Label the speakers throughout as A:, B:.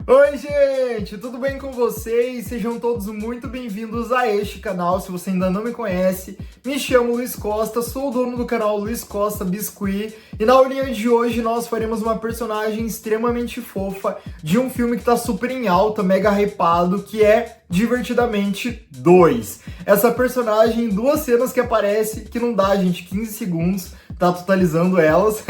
A: Oi, gente, tudo bem com vocês? Sejam todos muito bem-vindos a este canal. Se você ainda não me conhece, me chamo Luiz Costa, sou o dono do canal Luiz Costa Biscuit e na aulinha de hoje nós faremos uma personagem extremamente fofa de um filme que tá super em alta, mega hypado, que é Divertidamente 2. Essa personagem, duas cenas que aparece, que não dá, gente, 15 segundos, tá totalizando elas,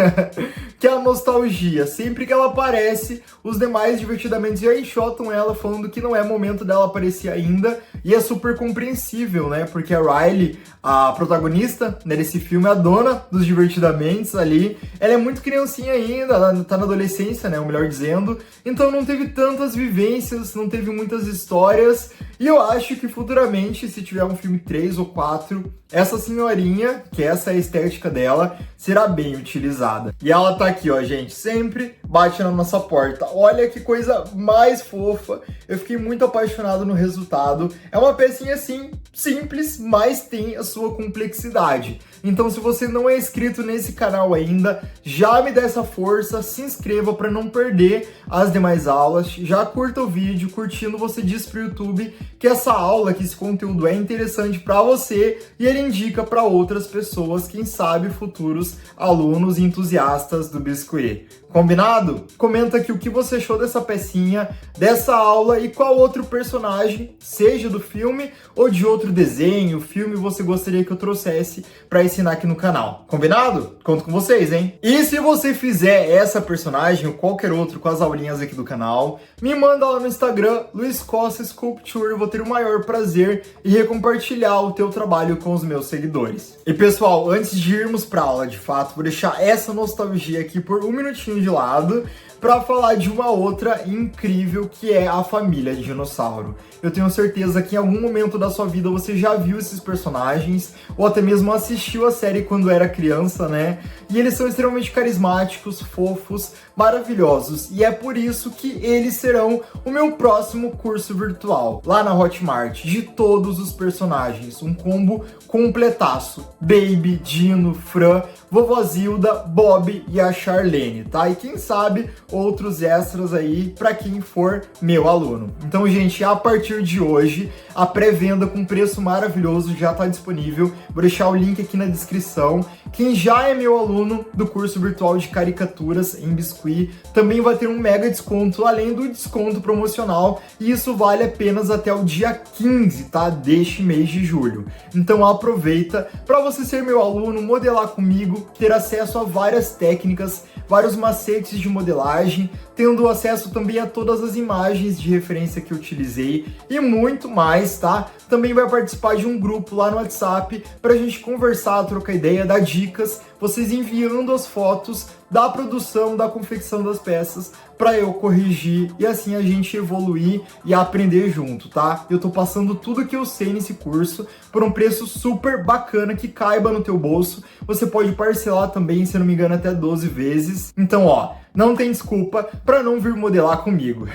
A: que é a nostalgia. Sempre que ela aparece, os demais Divertidamente já enxotam ela, falando que não é momento dela aparecer ainda, e é super compreensível, né, porque a Riley, a protagonista, né, desse filme, a dona dos Divertidamente ali, ela é muito criancinha ainda, ela tá na adolescência, né, ou melhor dizendo, então não teve tantas vivências, não teve muitas histórias, e eu acho que futuramente, se tiver um filme 3 ou 4, essa senhorinha, que essa é a estética dela, será bem utilizada. E ela tá aqui, ó, gente, sempre bate na nossa porta. Olha que coisa mais fofa. Eu fiquei muito apaixonado no resultado. É uma pecinha, assim, simples, mas tem a sua complexidade. Então, se você não é inscrito nesse canal ainda, já me dá essa força, se inscreva para não perder as demais aulas. Já curta o vídeo, curtindo você diz pro YouTube que essa aula, que esse conteúdo é interessante para você e ele indica para outras pessoas, quem sabe futuros alunos e entusiastas do Biscuit. Combinado? Comenta aqui o que você achou dessa pecinha, dessa aula e qual outro personagem, seja do filme ou de outro desenho, filme, você gostaria que eu trouxesse para ensinar aqui no canal. Combinado? Conto com vocês, hein? E se você fizer essa personagem ou qualquer outro com as aulinhas aqui do canal, me manda lá no Instagram, Luiz Costa Sculpture, eu vou ter o maior prazer em recompartilhar o teu trabalho com os meus seguidores. E pessoal, antes de irmos para aula de fato, vou deixar essa nostalgia aqui por um minutinho de lado para falar de uma outra incrível que é a família Dinossauro. Eu tenho certeza que em algum momento da sua vida você já viu esses personagens ou até mesmo assistiu a série quando era criança, né? E eles são extremamente carismáticos, fofos, maravilhosos. E é por isso que eles serão o meu próximo curso virtual, lá na Hotmart, de todos os personagens. Um combo completaço. Baby, Dino, Fran, Vovozilda, Bob e a Charlene, tá? E quem sabe outros extras aí para quem for meu aluno. Então, gente, a partir de hoje, a pré-venda com preço maravilhoso já está disponível. Vou deixar o link aqui na descrição. Quem já é meu aluno do curso virtual de caricaturas em Biscuit também vai ter um mega desconto, além do desconto promocional, e isso vale apenas até o dia 15, tá? Deste mês de julho. Então aproveita para você ser meu aluno, modelar comigo, ter acesso a várias técnicas, vários macetes de modelagem, tendo acesso também a todas as imagens de referência que eu utilizei e muito mais, tá? Também vai participar de um grupo lá no WhatsApp pra gente conversar, trocar ideia, dar dicas, vocês enviando as fotos da produção, da confecção das peças para eu corrigir e assim a gente evoluir e aprender junto, tá? Eu tô passando tudo que eu sei nesse curso por um preço super bacana que caiba no teu bolso. Você pode parcelar também, se não me engano, até 12 vezes. Então, ó, não tem desculpa para não vir modelar comigo.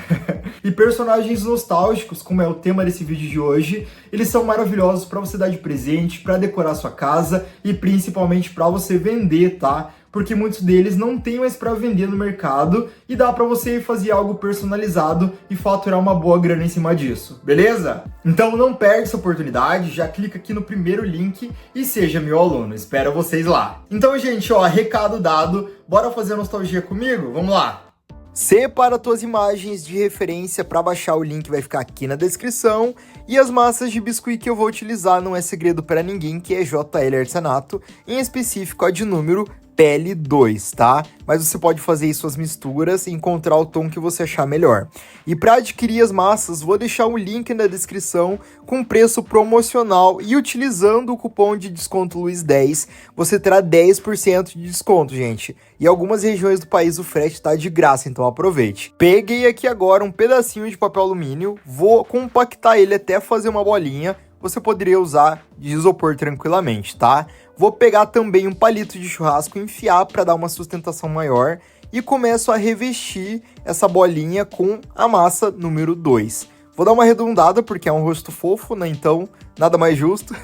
A: E personagens nostálgicos, como é o tema desse vídeo de hoje, eles são maravilhosos para você dar de presente, para decorar sua casa e principalmente para você vender, tá? Porque muitos deles não tem mais para vender no mercado e dá para você fazer algo personalizado e faturar uma boa grana em cima disso, beleza? Então não perde essa oportunidade, já clica aqui no primeiro link e seja meu aluno, espero vocês lá. Então, gente, ó, recado dado, bora fazer a nostalgia comigo? Vamos lá! Separa tuas imagens de referência para baixar, o link vai ficar aqui na descrição. E as massas de biscuit que eu vou utilizar não é segredo para ninguém, que é JL Artesanato, em específico a de número Pele 2, tá? Mas você pode fazer aí suas misturas e encontrar o tom que você achar melhor. E para adquirir as massas, vou deixar um link na descrição com preço promocional e utilizando o cupom de desconto Luiz10, você terá 10% de desconto, gente. E algumas regiões do país o frete tá de graça, então aproveite. Peguei aqui agora um pedacinho de papel alumínio, vou compactar ele até fazer uma bolinha. Você poderia usar de isopor tranquilamente, tá? Vou pegar também um palito de churrasco e enfiar para dar uma sustentação maior e começo a revestir essa bolinha com a massa número 2. Vou dar uma arredondada porque é um rosto fofo, né? Então, nada mais justo.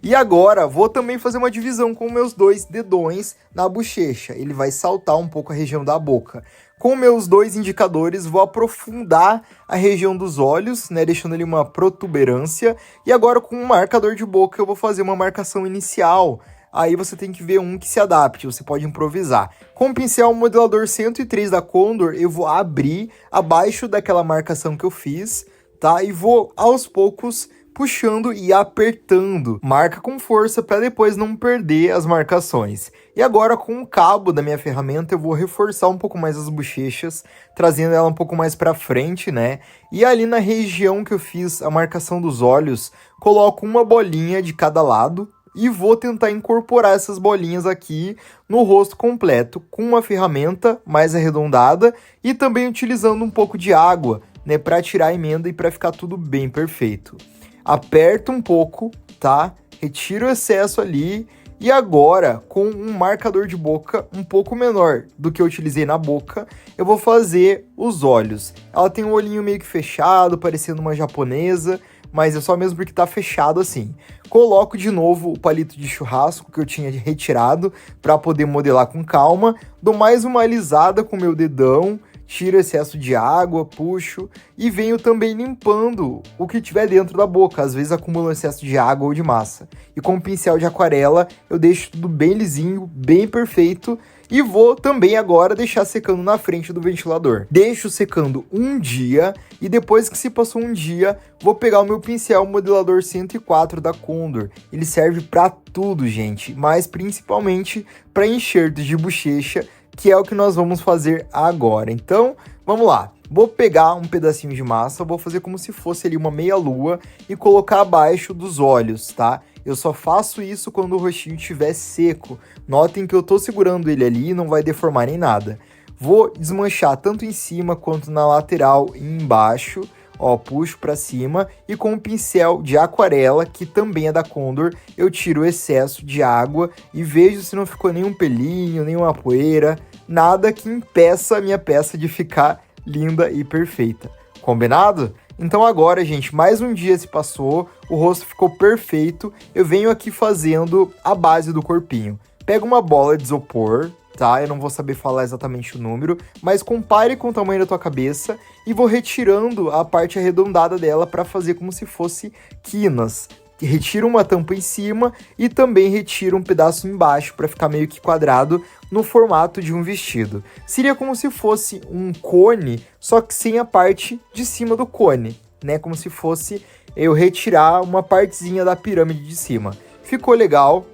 A: E agora, vou também fazer uma divisão com meus 2 dedões na bochecha. Ele vai saltar um pouco a região da boca. Com meus 2 indicadores, vou aprofundar a região dos olhos, né, deixando ali uma protuberância. E agora, com um marcador de boca, eu vou fazer uma marcação inicial. Aí você tem que ver um que se adapte, você pode improvisar. Com o pincel modelador 103 da Condor, eu vou abrir abaixo daquela marcação que eu fiz, tá? E vou, aos poucos, puxando e apertando. Marca com força para depois não perder as marcações. E agora, com o cabo da minha ferramenta, eu vou reforçar um pouco mais as bochechas, trazendo ela um pouco mais para frente, né? E ali na região que eu fiz a marcação dos olhos, coloco uma bolinha de cada lado e vou tentar incorporar essas bolinhas aqui no rosto completo, com uma ferramenta mais arredondada e também utilizando um pouco de água, né, para tirar a emenda e para ficar tudo bem perfeito. Aperto um pouco, tá? Retiro o excesso ali. E agora, com um marcador de boca um pouco menor do que eu utilizei na boca, eu vou fazer os olhos. Ela tem um olhinho meio que fechado, parecendo uma japonesa, mas é só mesmo porque tá fechado assim. Coloco de novo o palito de churrasco que eu tinha retirado para poder modelar com calma. Dou mais uma alisada com o meu dedão. Tiro excesso de água, puxo e venho também limpando o que tiver dentro da boca, às vezes acumula excesso de água ou de massa. E com o pincel de aquarela eu deixo tudo bem lisinho, bem perfeito e vou também agora deixar secando na frente do ventilador. Deixo secando um dia e depois que se passou um dia, vou pegar o meu pincel modelador 104 da Condor. Ele serve para tudo, gente, mas principalmente para enxertos de bochecha, que é o que nós vamos fazer agora. Então, vamos lá. Vou pegar um pedacinho de massa, vou fazer como se fosse ali uma meia-lua e colocar abaixo dos olhos, tá? Eu só faço isso quando o rostinho estiver seco. Notem que eu tô segurando ele ali e não vai deformar nem nada. Vou desmanchar tanto em cima quanto na lateral e embaixo. Ó, puxo para cima e com um pincel de aquarela, que também é da Condor, eu tiro o excesso de água e vejo se não ficou nenhum pelinho, nenhuma poeira, nada que impeça a minha peça de ficar linda e perfeita. Combinado? Então agora, gente, mais um dia se passou, o rosto ficou perfeito, eu venho aqui fazendo a base do corpinho. Pego uma bola de isopor, tá? Eu não vou saber falar exatamente o número, mas compare com o tamanho da tua cabeça e vou retirando a parte arredondada dela para fazer como se fosse quinas. Retiro uma tampa em cima e também retiro um pedaço embaixo para ficar meio que quadrado no formato de um vestido. Seria como se fosse um cone, só que sem a parte de cima do cone, né? Como se fosse eu retirar uma partezinha da pirâmide de cima. Ficou legal.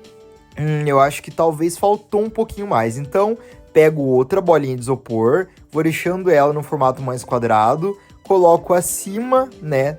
A: Eu acho que talvez faltou um pouquinho mais. Então, pego outra bolinha de isopor, vou deixando ela no formato mais quadrado, coloco acima, né,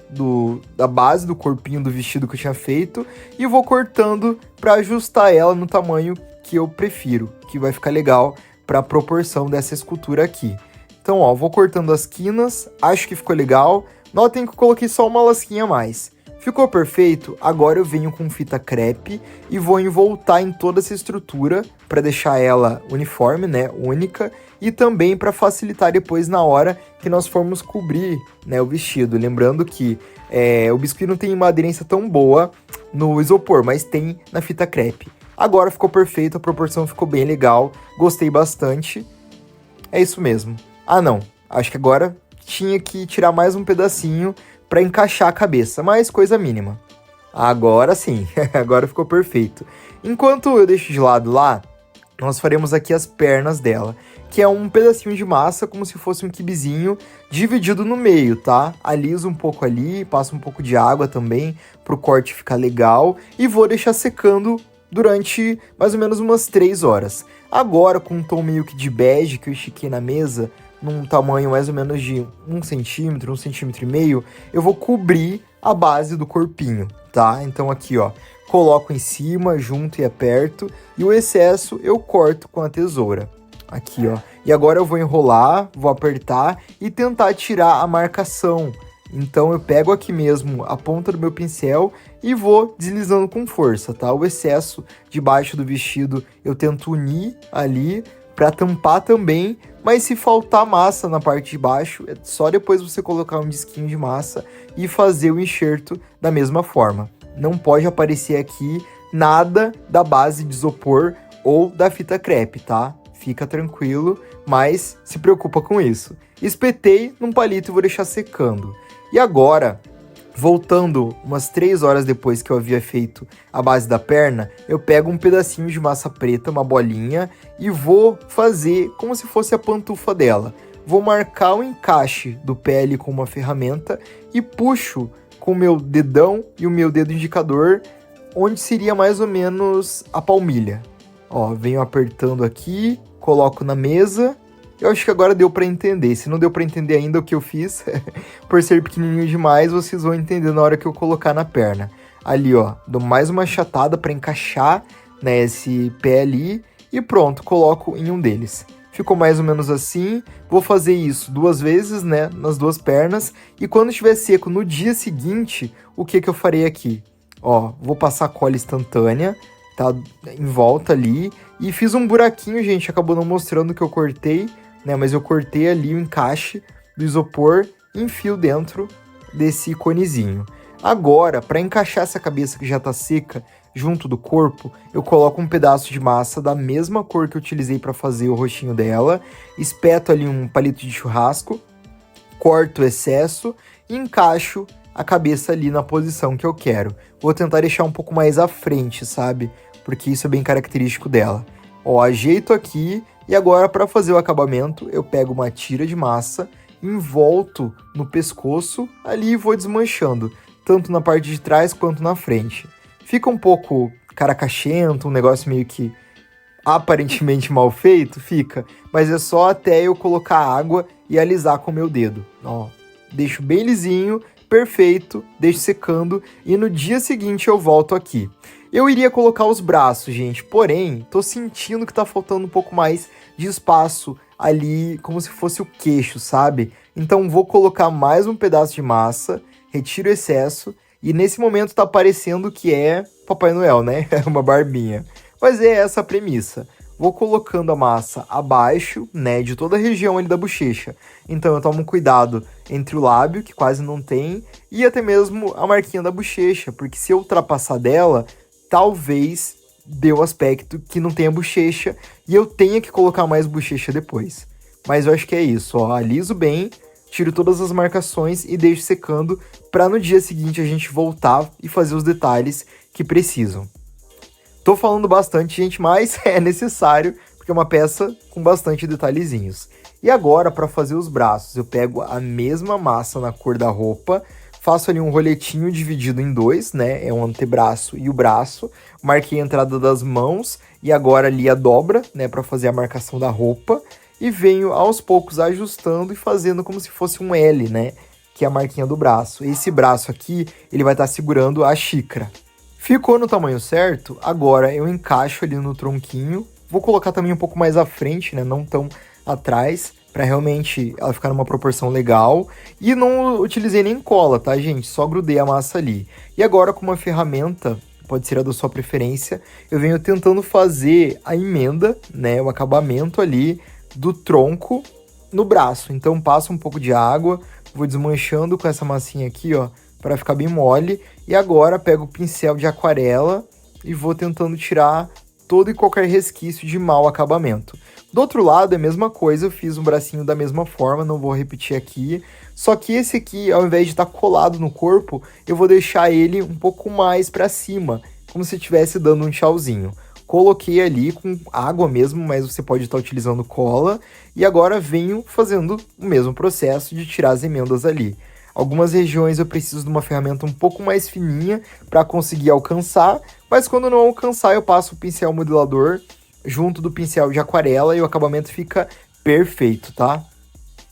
A: da base do corpinho do vestido que eu tinha feito e vou cortando para ajustar ela no tamanho que eu prefiro, que vai ficar legal para a proporção dessa escultura aqui. Então, ó, vou cortando as quinas, acho que ficou legal. Notem que eu coloquei só uma lasquinha a mais. Ficou perfeito? Agora eu venho com fita crepe e vou envoltar em toda essa estrutura para deixar ela uniforme, né, única, e também para facilitar depois na hora que nós formos cobrir, né, o vestido. Lembrando que o biscuit não tem uma aderência tão boa no isopor, mas tem na fita crepe. Agora ficou perfeito, a proporção ficou bem legal, gostei bastante. É isso mesmo. Ah não, acho que agora tinha que tirar mais um pedacinho para encaixar a cabeça, mas coisa mínima. Agora sim, agora ficou perfeito. Enquanto eu deixo de lado lá, nós faremos aqui as pernas dela, que é um pedacinho de massa, como se fosse um quibezinho, dividido no meio, tá? Aliso um pouco ali, passo um pouco de água também, pro corte ficar legal, e vou deixar secando durante mais ou menos umas 3 horas. Agora, com um tom meio que de bege que eu estiquei na mesa, num tamanho mais ou menos de 1 centímetro, 1,5 centímetros, eu vou cobrir a base do corpinho, tá? Então aqui, ó, coloco em cima, junto e aperto, e o excesso eu corto com a tesoura. Aqui, ó. E agora eu vou enrolar, vou apertar e tentar tirar a marcação. Então eu pego aqui mesmo a ponta do meu pincel e vou deslizando com força, tá? O excesso de baixo do vestido eu tento unir ali para tampar também, mas se faltar massa na parte de baixo, é só depois você colocar um disquinho de massa e fazer o enxerto da mesma forma. Não pode aparecer aqui nada da base de isopor ou da fita crepe, tá? Fica tranquilo, mas se preocupa com isso. Espetei num palito e vou deixar secando. E agora, voltando umas 3 horas depois que eu havia feito a base da perna, eu pego um pedacinho de massa preta, uma bolinha, e vou fazer como se fosse a pantufa dela. Vou marcar o encaixe do pé ali com uma ferramenta e puxo com o meu dedão e o meu dedo indicador, onde seria mais ou menos a palmilha. Ó, venho apertando aqui, coloco na mesa. Eu acho que agora deu para entender. Se não deu para entender ainda o que eu fiz, por ser pequenininho demais, vocês vão entender na hora que eu colocar na perna. Ali, ó, dou mais uma achatada para encaixar, né, esse pé ali e pronto, coloco em um deles. Ficou mais ou menos assim. Vou fazer isso 2 vezes, né, nas 2 pernas. E quando estiver seco no dia seguinte, o que eu farei aqui? Ó, vou passar cola instantânea, tá, em volta ali. E fiz um buraquinho, gente, acabou não mostrando que eu cortei, né, mas eu cortei ali o encaixe do isopor e enfio dentro desse conezinho. Agora, para encaixar essa cabeça que já tá seca junto do corpo, eu coloco um pedaço de massa da mesma cor que eu utilizei para fazer o rostinho dela, espeto ali um palito de churrasco, corto o excesso e encaixo a cabeça ali na posição que eu quero. Vou tentar deixar um pouco mais à frente, sabe? Porque isso é bem característico dela. Ó, ajeito aqui e agora para fazer o acabamento, eu pego uma tira de massa, envolto no pescoço ali e vou desmanchando, tanto na parte de trás quanto na frente. Fica um pouco caracachento, um negócio meio que aparentemente mal feito, fica, mas é só até eu colocar água e alisar com o meu dedo. Ó, deixo bem lisinho, perfeito, deixo secando e no dia seguinte eu volto aqui. Eu iria colocar os braços, gente, porém, tô sentindo que tá faltando um pouco mais de espaço ali, como se fosse o queixo, sabe? Então vou colocar mais um pedaço de massa, retiro o excesso, e nesse momento tá parecendo que é Papai Noel, né? Uma barbinha. Mas é essa a premissa. Vou colocando a massa abaixo, né, de toda a região ali da bochecha. Então eu tomo cuidado entre o lábio, que quase não tem, e até mesmo a marquinha da bochecha, porque se eu ultrapassar dela, talvez dê o aspecto que não tenha bochecha e eu tenha que colocar mais bochecha depois. Mas eu acho que é isso, ó, aliso bem, tiro todas as marcações e deixo secando para no dia seguinte a gente voltar e fazer os detalhes que precisam. Tô falando bastante, gente, mas é necessário, porque é uma peça com bastante detalhezinhos. E agora, para fazer os braços, eu pego a mesma massa na cor da roupa, faço ali um roletinho dividido em 2, né? É um antebraço e o braço. Marquei a entrada das mãos e agora ali a dobra, né? Para fazer a marcação da roupa. E venho aos poucos ajustando e fazendo como se fosse um L, né? Que é a marquinha do braço. Esse braço aqui, ele vai estar segurando a xícara. Ficou no tamanho certo, agora eu encaixo ali no tronquinho. Vou colocar também um pouco mais à frente, né? Não tão atrás, para realmente ela ficar numa proporção legal. E não utilizei nem cola, tá, gente? Só grudei a massa ali. E agora com uma ferramenta, pode ser a da sua preferência, eu venho tentando fazer a emenda, né? O acabamento ali do tronco no braço. Então passo um pouco de água, vou desmanchando com essa massinha aqui, ó, para ficar bem mole. E agora pego o pincel de aquarela e vou tentando tirar todo e qualquer resquício de mau acabamento. Do outro lado é a mesma coisa, eu fiz um bracinho da mesma forma, não vou repetir aqui. Só que esse aqui, ao invés de estar colado no corpo, eu vou deixar ele um pouco mais para cima, como se estivesse dando um tchauzinho. Coloquei ali com água mesmo, mas você pode estar utilizando cola. E agora venho fazendo o mesmo processo de tirar as emendas ali. Algumas regiões eu preciso de uma ferramenta um pouco mais fininha para conseguir alcançar, mas quando não alcançar eu passo o pincel modelador junto do pincel de aquarela e o acabamento fica perfeito, tá?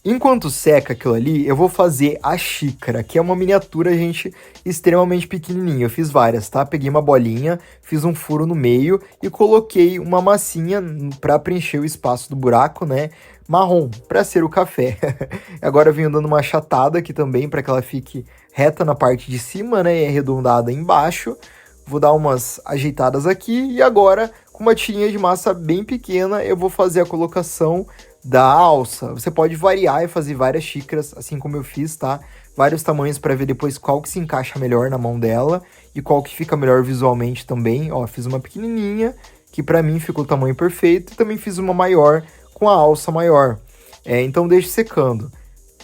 A: Enquanto seca aquilo ali, eu vou fazer a xícara, que é uma miniatura, gente, extremamente pequenininha. Eu fiz várias, tá? Peguei uma bolinha, fiz um furo no meio e coloquei uma massinha para preencher o espaço do buraco, né? Marrom, para ser o café. Agora eu venho dando uma achatada aqui também, para que ela fique reta na parte de cima, né? E arredondada embaixo. Vou dar umas ajeitadas aqui e agora, com com uma tirinha de massa bem pequena, eu vou fazer a colocação da alça. Você pode variar e fazer várias xícaras, assim como eu fiz, tá? Vários tamanhos para ver depois qual que se encaixa melhor na mão dela e qual que fica melhor visualmente também. Ó, fiz uma pequenininha, que para mim ficou o tamanho perfeito, e também fiz uma maior com a alça maior. Então deixe secando.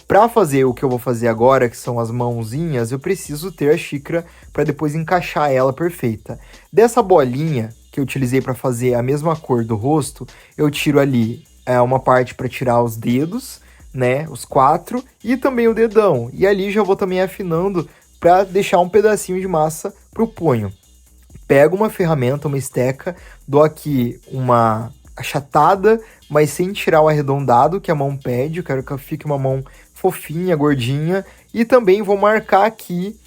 A: Para fazer o que eu vou fazer agora, que são as mãozinhas, eu preciso ter a xícara para depois encaixar ela perfeita. Dessa bolinha que eu utilizei para fazer a mesma cor do rosto, eu tiro ali uma parte para tirar os dedos, né, os 4, e também o dedão. E ali já vou também afinando para deixar um pedacinho de massa para o punho. Pego uma ferramenta, uma esteca, dou aqui uma achatada, mas sem tirar o arredondado que a mão pede. Eu quero que fique uma mão fofinha, gordinha. E também vou marcar aqui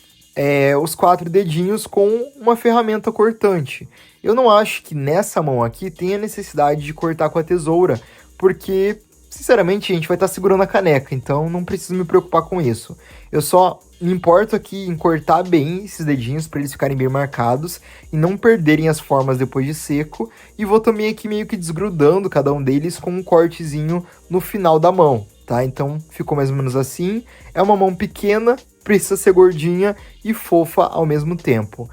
A: os 4 dedinhos com uma ferramenta cortante. Eu não acho que nessa mão aqui tenha necessidade de cortar com a tesoura, porque, sinceramente, a gente vai estar segurando a caneca, então não preciso me preocupar com isso. Eu só me importo aqui em cortar bem esses dedinhos para eles ficarem bem marcados e não perderem as formas depois de seco. E vou também aqui meio que desgrudando cada um deles com um cortezinho no final da mão, tá? Então ficou mais ou menos assim. É uma mão pequena, precisa ser gordinha e fofa ao mesmo tempo.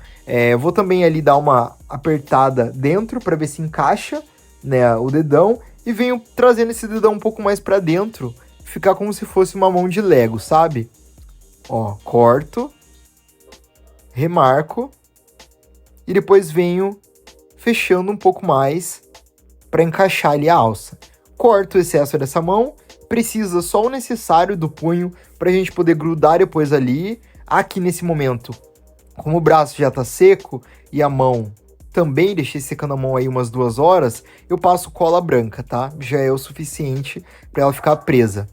A: Vou também ali dar uma apertada dentro para ver se encaixa, né, o dedão. E venho trazendo esse dedão um pouco mais para dentro, ficar como se fosse uma mão de Lego, sabe? Ó, corto, remarco e depois venho fechando um pouco mais para encaixar ali a alça. Corto o excesso dessa mão, precisa só o necessário do punho para a gente poder grudar depois ali. Aqui nesse momento, como o braço já tá seco e a mão também, deixei secando a mão aí umas 2 horas, eu passo cola branca, tá? Já é o suficiente para ela ficar presa.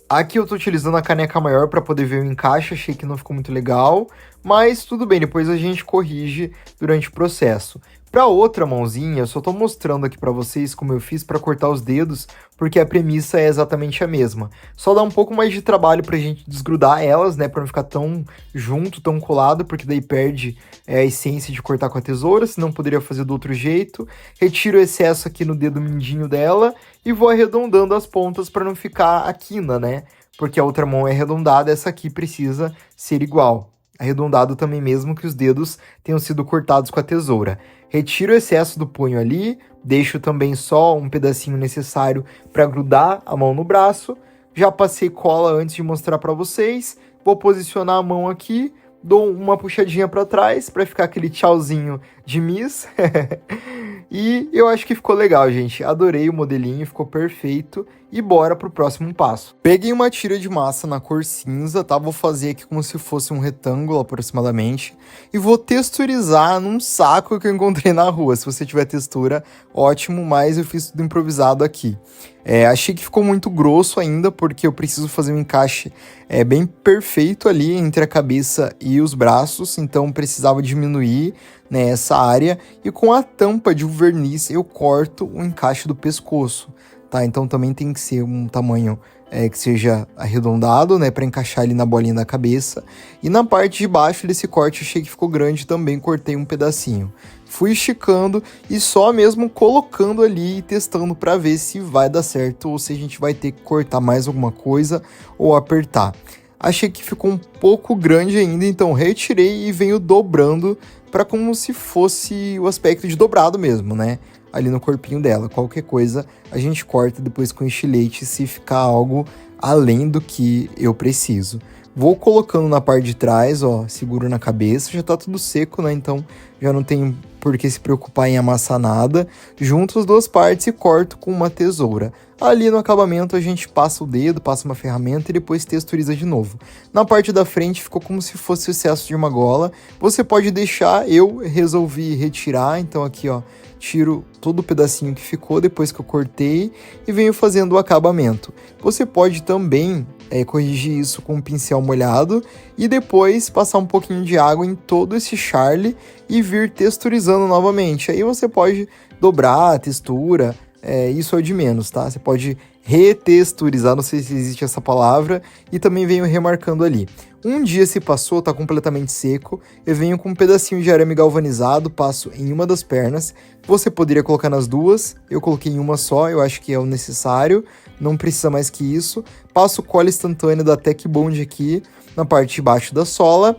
A: Aqui eu tô utilizando a caneca maior para poder ver o encaixe, achei que não ficou muito legal, mas tudo bem, depois a gente corrige durante o processo. Para outra mãozinha, eu só tô mostrando aqui para vocês como eu fiz para cortar os dedos, porque a premissa é exatamente a mesma. Só dá um pouco mais de trabalho pra gente desgrudar elas, né, para não ficar tão junto, tão colado, porque daí perde a essência de cortar com a tesoura, senão poderia fazer do outro jeito. Retiro o excesso aqui no dedo mindinho dela e vou arredondando as pontas para não ficar a quina, né? Porque a outra mão é arredondada, essa aqui precisa ser igual. Arredondado também mesmo que os dedos tenham sido cortados com a tesoura. Retiro o excesso do punho ali, deixo também só um pedacinho necessário para grudar a mão no braço. Já passei cola antes de mostrar para vocês. Vou posicionar a mão aqui, dou uma puxadinha para trás para ficar aquele tchauzinho de Miss. E eu acho que ficou legal, gente. Adorei o modelinho, ficou perfeito. E bora pro próximo passo. Peguei uma tira de massa na cor cinza, tá? Vou fazer aqui como se fosse um retângulo aproximadamente. E vou texturizar num saco que eu encontrei na rua. Se você tiver textura, ótimo, mas eu fiz tudo improvisado aqui. Achei que ficou muito grosso ainda, porque eu preciso fazer um encaixe bem perfeito ali entre a cabeça e os braços. Então precisava diminuir, né, essa área. E com a tampa de verniz eu corto o encaixe do pescoço. Tá, então também tem que ser um tamanho que seja arredondado, né, para encaixar ali na bolinha da cabeça. E na parte de baixo desse corte achei que ficou grande também, cortei um pedacinho. Fui esticando e só mesmo colocando ali e testando para ver se vai dar certo ou se a gente vai ter que cortar mais alguma coisa ou apertar. Achei que ficou um pouco grande ainda, então retirei e venho dobrando para como se fosse o aspecto de dobrado mesmo, né? Ali no corpinho dela. Qualquer coisa a gente corta depois com estilete se ficar algo além do que eu preciso. Vou colocando na parte de trás, ó, seguro na cabeça, já tá tudo seco, né? Então já não tem por que se preocupar em amassar nada. Junto as duas partes e corto com uma tesoura. Ali no acabamento a gente passa o dedo, passa uma ferramenta e depois texturiza de novo. Na parte da frente ficou como se fosse o excesso de uma gola. Você pode deixar, eu resolvi retirar, então aqui ó, tiro todo o pedacinho que ficou depois que eu cortei e venho fazendo o acabamento. Você pode também corrigir isso com um pincel molhado e depois passar um pouquinho de água em todo esse charle e vir texturizando novamente. Aí você pode dobrar a textura, isso é o de menos, tá? Você pode retexturizar, não sei se existe essa palavra, e também venho remarcando ali. Um dia se passou, tá completamente seco, eu venho com um pedacinho de arame galvanizado, passo em uma das pernas, você poderia colocar nas duas, eu coloquei em uma só, eu acho que é o necessário, não precisa mais que isso, passo cola instantânea da Tech Bond aqui, na parte de baixo da sola,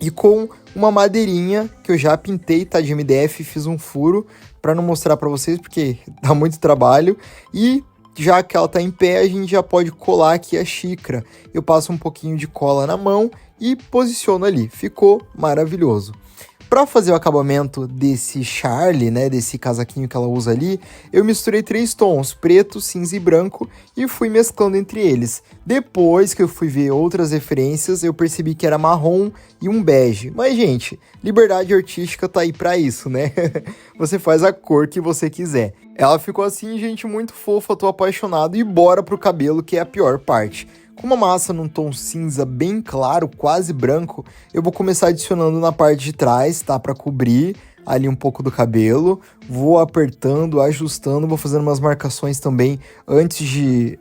A: e com uma madeirinha que eu já pintei, tá, de MDF, fiz um furo, para não mostrar para vocês, porque dá muito trabalho, e já que ela tá em pé, a gente já pode colar aqui a xícara. Eu passo um pouquinho de cola na mão e posiciono ali. Ficou maravilhoso. Para fazer o acabamento desse Charlie, né, desse casaquinho que ela usa ali, eu misturei 3 tons, preto, cinza e branco, e fui mesclando entre eles. Depois que eu fui ver outras referências, eu percebi que era marrom e um bege. Mas, gente, liberdade artística tá aí pra isso, né? Você faz a cor que você quiser. Ela ficou assim, gente, muito fofa, tô apaixonado, e bora pro cabelo, que é a pior parte. Com uma massa num tom cinza bem claro, quase branco, eu vou começar adicionando na parte de trás, tá? Pra cobrir ali um pouco do cabelo. Vou apertando, ajustando, vou fazendo umas marcações também antes de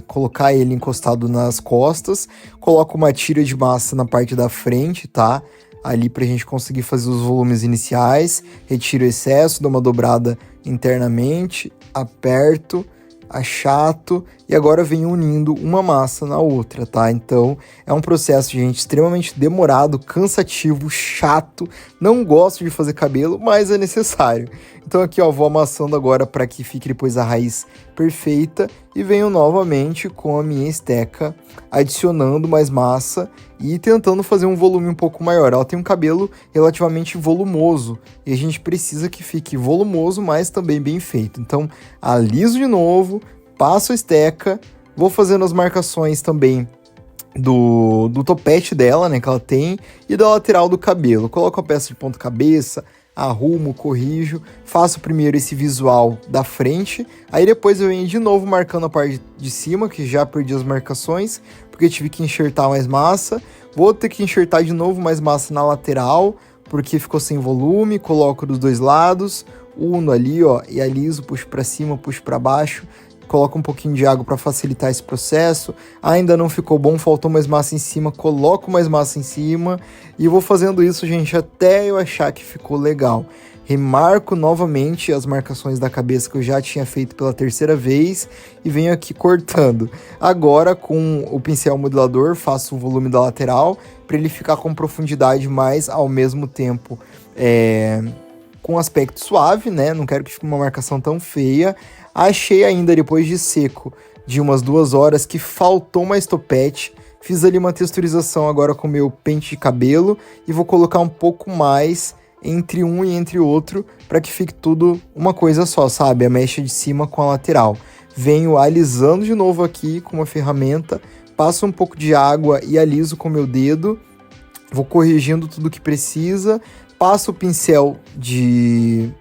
A: colocar ele encostado nas costas. Coloco uma tira de massa na parte da frente, tá? Ali pra gente conseguir fazer os volumes iniciais. Retiro o excesso, dou uma dobrada internamente, aperto, achato e agora venho unindo uma massa na outra, tá? Então é um processo, gente, extremamente demorado, cansativo, chato. Não gosto de fazer cabelo, mas é necessário. Então aqui, ó, vou amassando agora para que fique depois a raiz perfeita e venho novamente com a minha esteca, adicionando mais massa e tentando fazer um volume um pouco maior. Ela tem um cabelo relativamente volumoso e a gente precisa que fique volumoso, mas também bem feito. Então aliso de novo, passo a esteca, vou fazendo as marcações também do topete dela, né, que ela tem, e da lateral do cabelo. Coloco a peça de ponta cabeça, arrumo, corrijo, faço primeiro esse visual da frente, aí depois eu venho de novo marcando a parte de cima, que já perdi as marcações, porque eu tive que enxertar mais massa. Vou ter que enxertar de novo mais massa na lateral, porque ficou sem volume, coloco dos dois lados, uno ali, ó, e aliso, puxo para cima, puxo para baixo, coloco um pouquinho de água para facilitar esse processo. Ainda não ficou bom, faltou mais massa em cima, coloco mais massa em cima e vou fazendo isso, gente, até eu achar que ficou legal. Remarco novamente as marcações da cabeça que eu já tinha feito pela terceira vez e venho aqui cortando. Agora com o pincel modelador faço o volume da lateral para ele ficar com profundidade, mas ao mesmo tempo com aspecto suave, né? Não quero que fique uma marcação tão feia. Achei ainda, depois de seco, de umas 2 horas, que faltou mais topete. Fiz ali uma texturização agora com o meu pente de cabelo e vou colocar um pouco mais entre um e entre outro para que fique tudo uma coisa só, sabe? A mecha de cima com a lateral. Venho alisando de novo aqui com uma ferramenta, passo um pouco de água e aliso com o meu dedo. Vou corrigindo tudo que precisa, passo o pincel de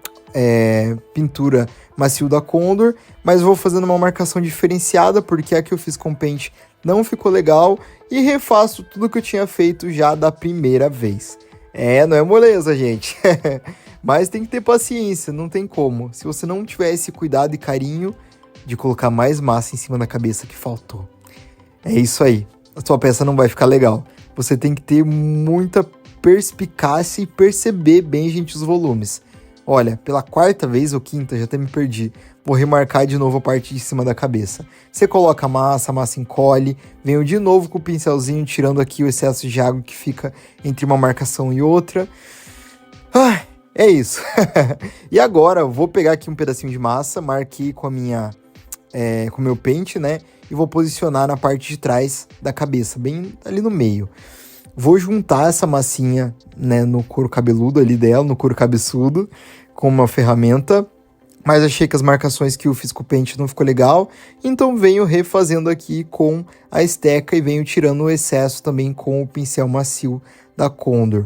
A: pintura macio da Condor, mas vou fazendo uma marcação diferenciada, porque a que eu fiz com pente não ficou legal, e refaço tudo que eu tinha feito já da primeira vez. Não é moleza, gente. Mas tem que ter paciência, não tem como. Se você não tiver esse cuidado e carinho de colocar mais massa em cima da cabeça que faltou, é isso aí. A sua peça não vai ficar legal. Você tem que ter muita perspicácia e perceber bem, gente, os volumes. Olha, pela 4ª vez ou 5ª, já até me perdi. Vou remarcar de novo a parte de cima da cabeça. Você coloca a massa encolhe. Venho de novo com o pincelzinho, tirando aqui o excesso de água que fica entre uma marcação e outra. É isso. E agora, vou pegar aqui um pedacinho de massa, marquei com o meu pente, né? E vou posicionar na parte de trás da cabeça, bem ali no meio. Vou juntar essa massinha, né, no couro cabeludo ali dela, no couro cabeçudo, com uma ferramenta, mas achei que as marcações que eu fiz com o pente não ficou legal, então venho refazendo aqui com a esteca e venho tirando o excesso também com o pincel macio da Condor.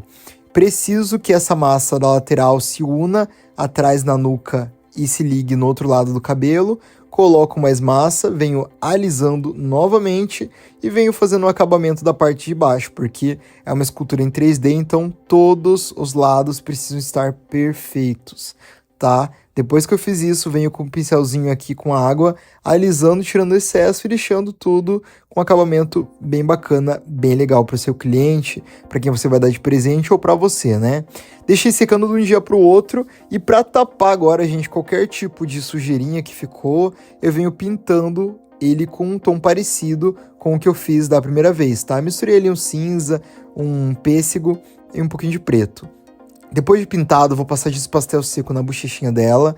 A: Preciso que essa massa da lateral se una atrás na nuca e se ligue no outro lado do cabelo. Coloco mais massa, venho alisando novamente e venho fazendo o acabamento da parte de baixo, porque é uma escultura em 3D, então todos os lados precisam estar perfeitos, tá? Depois que eu fiz isso, venho com o pincelzinho aqui com água, alisando, tirando o excesso e deixando tudo com acabamento bem bacana, bem legal para o seu cliente, para quem você vai dar de presente ou para você, né? Deixei secando de um dia para o outro e para tapar agora, gente, qualquer tipo de sujeirinha que ficou, eu venho pintando ele com um tom parecido com o que eu fiz da primeira vez, tá? Misturei ali um cinza, um pêssego e um pouquinho de preto. Depois de pintado, vou passar giz pastel seco na bochechinha dela,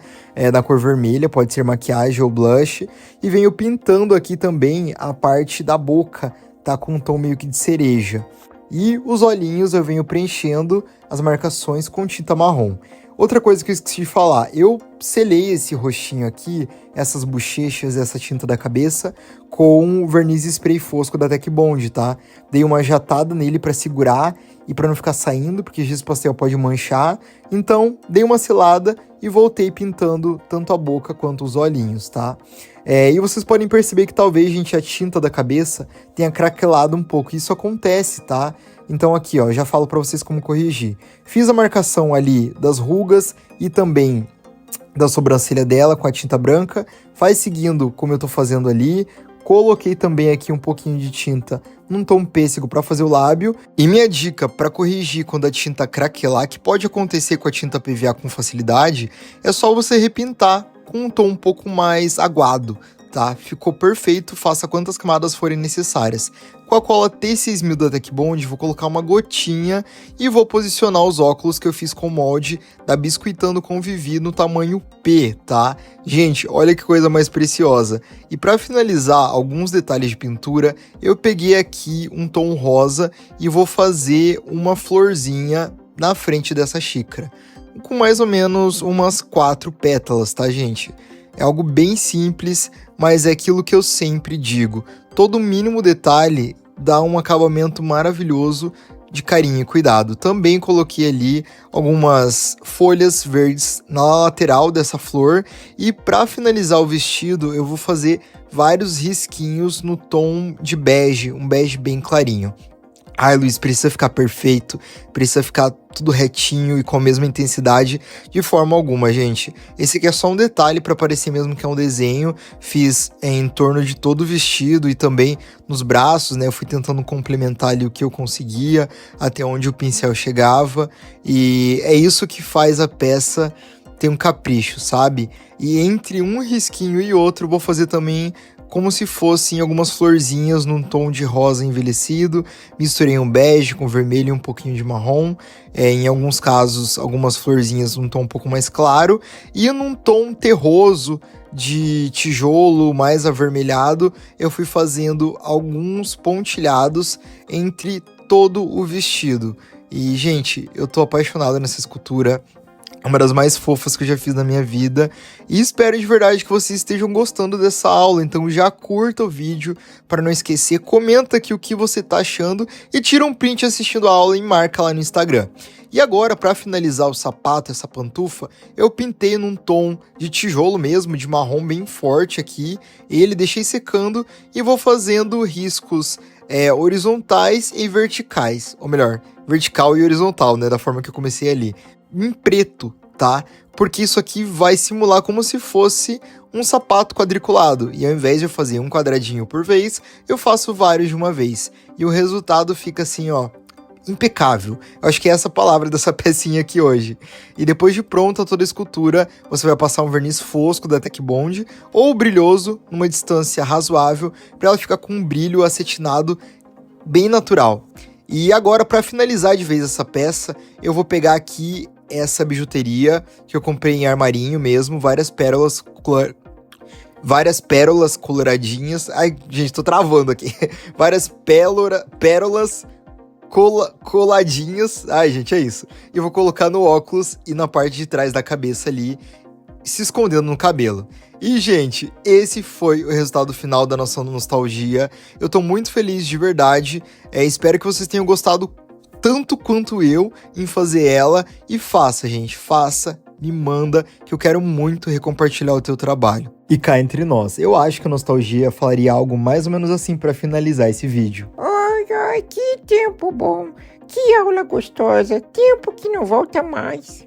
A: da cor vermelha, pode ser maquiagem ou blush. E venho pintando aqui também a parte da boca, tá? Com um tom meio que de cereja. E os olhinhos eu venho preenchendo as marcações com tinta marrom. Outra coisa que eu esqueci de falar, eu selei esse rostinho aqui, essas bochechas, essa tinta da cabeça, com verniz spray fosco da Tech Bond, tá? Dei uma jatada nele para segurar e para não ficar saindo, porque giz pastel pode manchar. Então, dei uma selada e voltei pintando tanto a boca quanto os olhinhos, tá? E vocês podem perceber que talvez, gente, a tinta da cabeça tenha craquelado um pouco. Isso acontece, tá? Então aqui, ó, já falo para vocês como corrigir. Fiz a marcação ali das rugas e também da sobrancelha dela com a tinta branca. Faz seguindo como eu tô fazendo ali. Coloquei também aqui um pouquinho de tinta num tom pêssego para fazer o lábio. E minha dica para corrigir quando a tinta craquelar, que pode acontecer com a tinta PVA com facilidade, é só você repintar com um tom um pouco mais aguado, tá? Ficou perfeito, faça quantas camadas forem necessárias. Com a cola T6000 da Tech Bond, vou colocar uma gotinha e vou posicionar os óculos que eu fiz com o molde da Biscuitando com Vivi no tamanho P, tá? Gente, olha que coisa mais preciosa. E para finalizar alguns detalhes de pintura, eu peguei aqui um tom rosa e vou fazer uma florzinha na frente dessa xícara, com mais ou menos umas 4 pétalas, tá, gente? É algo bem simples, mas é aquilo que eu sempre digo. Todo mínimo detalhe dá um acabamento maravilhoso de carinho e cuidado. Também coloquei ali algumas folhas verdes na lateral dessa flor. E para finalizar o vestido, eu vou fazer vários risquinhos no tom de bege, um bege bem clarinho. Ai, Luiz, precisa ficar perfeito, precisa ficar tudo retinho e com a mesma intensidade de forma alguma, gente. Esse aqui é só um detalhe para parecer mesmo que é um desenho. Fiz em torno de todo o vestido e também nos braços, né? Eu fui tentando complementar ali o que eu conseguia, até onde o pincel chegava. E é isso que faz a peça ter um capricho, sabe? E entre um risquinho e outro, eu vou fazer também como se fossem algumas florzinhas num tom de rosa envelhecido. Misturei um bege com vermelho e um pouquinho de marrom. Em alguns casos, algumas florzinhas num tom um pouco mais claro. E num tom terroso de tijolo mais avermelhado, eu fui fazendo alguns pontilhados entre todo o vestido. E, gente, eu tô apaixonado nessa escultura. É uma das mais fofas que eu já fiz na minha vida. E espero de verdade que vocês estejam gostando dessa aula. Então já curta o vídeo para não esquecer. Comenta aqui o que você tá achando. E tira um print assistindo a aula e marca lá no Instagram. E agora, para finalizar o sapato, essa pantufa, eu pintei num tom de tijolo mesmo, de marrom bem forte aqui. Ele deixei secando e vou fazendo riscos horizontais e verticais. Ou melhor, vertical e horizontal, né? Da forma que eu comecei ali. Em preto, tá? Porque isso aqui vai simular como se fosse um sapato quadriculado. E ao invés de eu fazer um quadradinho por vez, eu faço vários de uma vez. E o resultado fica assim, ó, impecável. Eu acho que é essa a palavra dessa pecinha aqui hoje. E depois de pronta toda a escultura, você vai passar um verniz fosco da Tech Bond ou brilhoso, numa distância razoável, para ela ficar com um brilho acetinado bem natural. E agora, para finalizar de vez essa peça, eu vou pegar aqui essa bijuteria que eu comprei em armarinho mesmo, várias pérolas coloradinhas. Ai, gente, tô travando aqui. Várias pérolas coladinhas. Ai, gente, é isso. E vou colocar no óculos e na parte de trás da cabeça ali, se escondendo no cabelo. E, gente, esse foi o resultado final da nossa nostalgia. Eu tô muito feliz de verdade. Espero que vocês tenham gostado tanto quanto eu em fazer ela. E faça, gente, faça, me manda, que eu quero muito recompartilhar o teu trabalho. E cá entre nós, eu acho que a nostalgia falaria algo mais ou menos assim para finalizar esse vídeo.
B: Ai, que tempo bom, que aula gostosa, tempo que não volta mais.